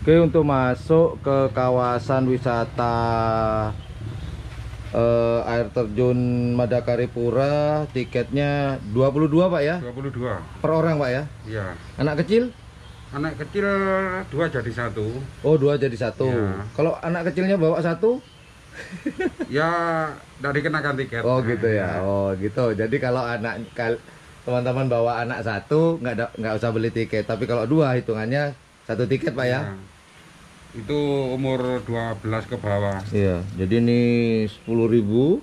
Oke, untuk masuk ke kawasan wisata air terjun Madakaripura, tiketnya 22 Pak ya? 22 Per orang Pak ya? iya. Anak kecil? Anak kecil 2 jadi 1. Oh, 2 jadi 1. Iya. Kalau anak kecilnya bawa 1? Ya dari kenakan tiket. Oh gitu ya. Oh gitu. Jadi kalau teman-teman bawa anak 1 nggak usah beli tiket. Tapi kalau 2 hitungannya 1 tiket Pak ya? Iya. Itu umur 12 ke bawah. Iya. Jadi ini 10.000.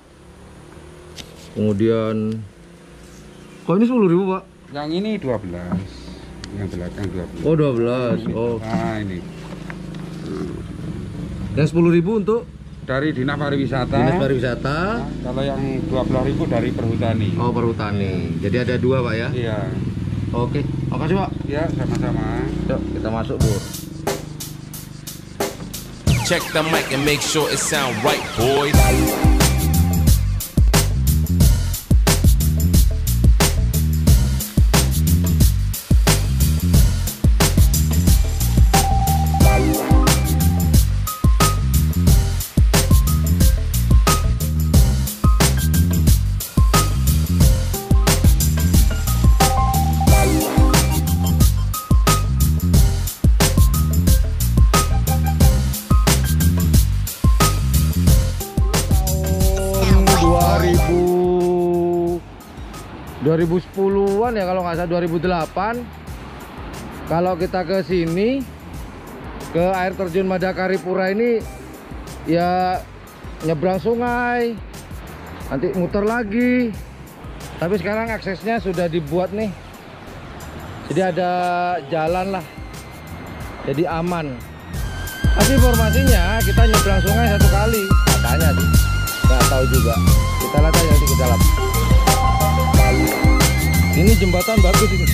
Kemudian, kok ini 10.000 Pak? Yang ini 12. Yang belakang 12. Oh 12. Oh. Nah ini. Yang 10.000 untuk Dari Dinas Pariwisata. Dinas Pariwisata. Nah, kalau yang 12.000 dari Perhutani. Oh Perhutani. Jadi ada 2 Pak ya? Iya. Oke. Makasih Pak. Ya sama-sama. Yuk kita masuk Bu. Check the mic and make sure it sound right, boys. Tahun 2010-an ya kalau nggak salah, 2008 kalau kita ke sini ke air terjun Madakaripura ini ya nyebrang sungai, nanti muter lagi. Tapi sekarang aksesnya sudah dibuat nih, jadi ada jalan lah, jadi aman. Tapi informasinya kita nyebrang sungai 1 kali katanya sih, nggak tahu juga. Kita lihat aja nanti ke dalam. Ini jembatan bagus ini.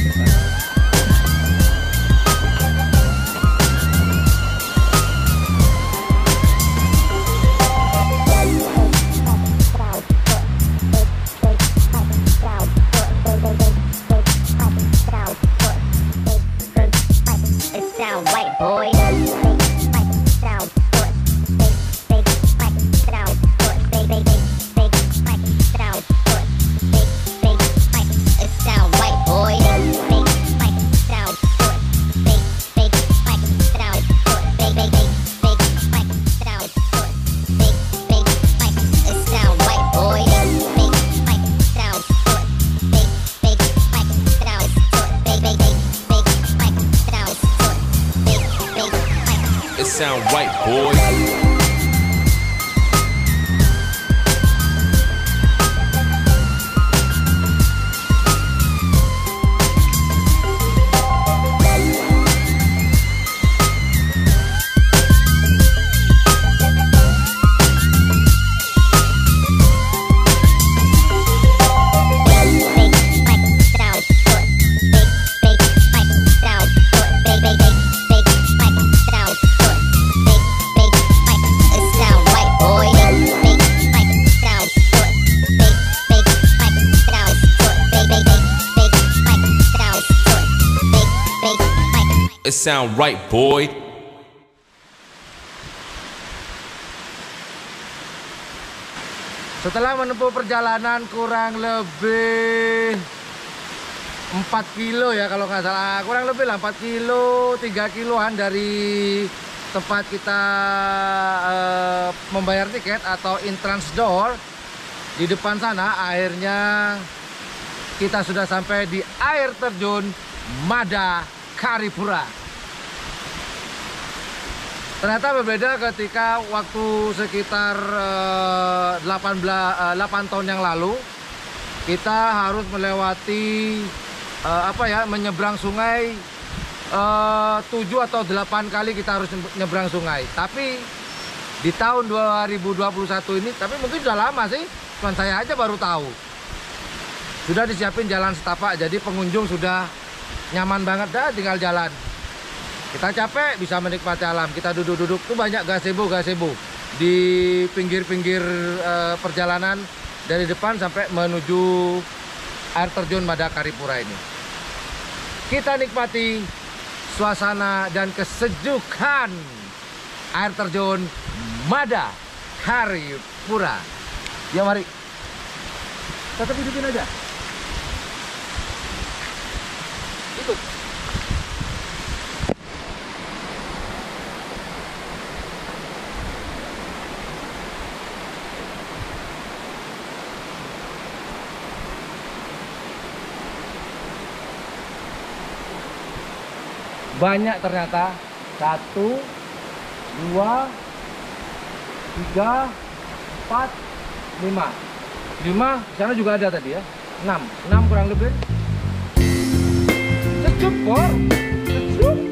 Sound right, boy. It sound right, boy. Setelah menempuh perjalanan kurang lebih 4 kilo ya kalau nggak salah, kurang lebih lah 4 kilo, 3 kiloan dari tempat kita membayar tiket atau entrance door. Di depan sana akhirnya kita sudah sampai di air terjun Madakaripura. Ternyata berbeda ketika waktu sekitar 8 tahun yang lalu kita harus melewati menyeberang sungai 7 atau 8 kali kita harus nyebrang sungai. Tapi di tahun 2021 ini, tapi mungkin sudah lama sih, cuman saya aja baru tahu. Sudah disiapin jalan setapak, jadi pengunjung sudah nyaman banget dah tinggal jalan. Kita capek bisa menikmati alam, kita duduk-duduk tuh banyak gazebo di pinggir-pinggir perjalanan dari depan sampai menuju air terjun Madakaripura ini. Kita nikmati suasana dan kesejukan air terjun Mada Haripura. Ya mari, tetap hidupin aja. Ikut. Banyak ternyata. 1, 2, 3, 4, 5. 5, sana juga ada tadi ya. 6 kurang lebih. Sejuk, Bor. Sejuk.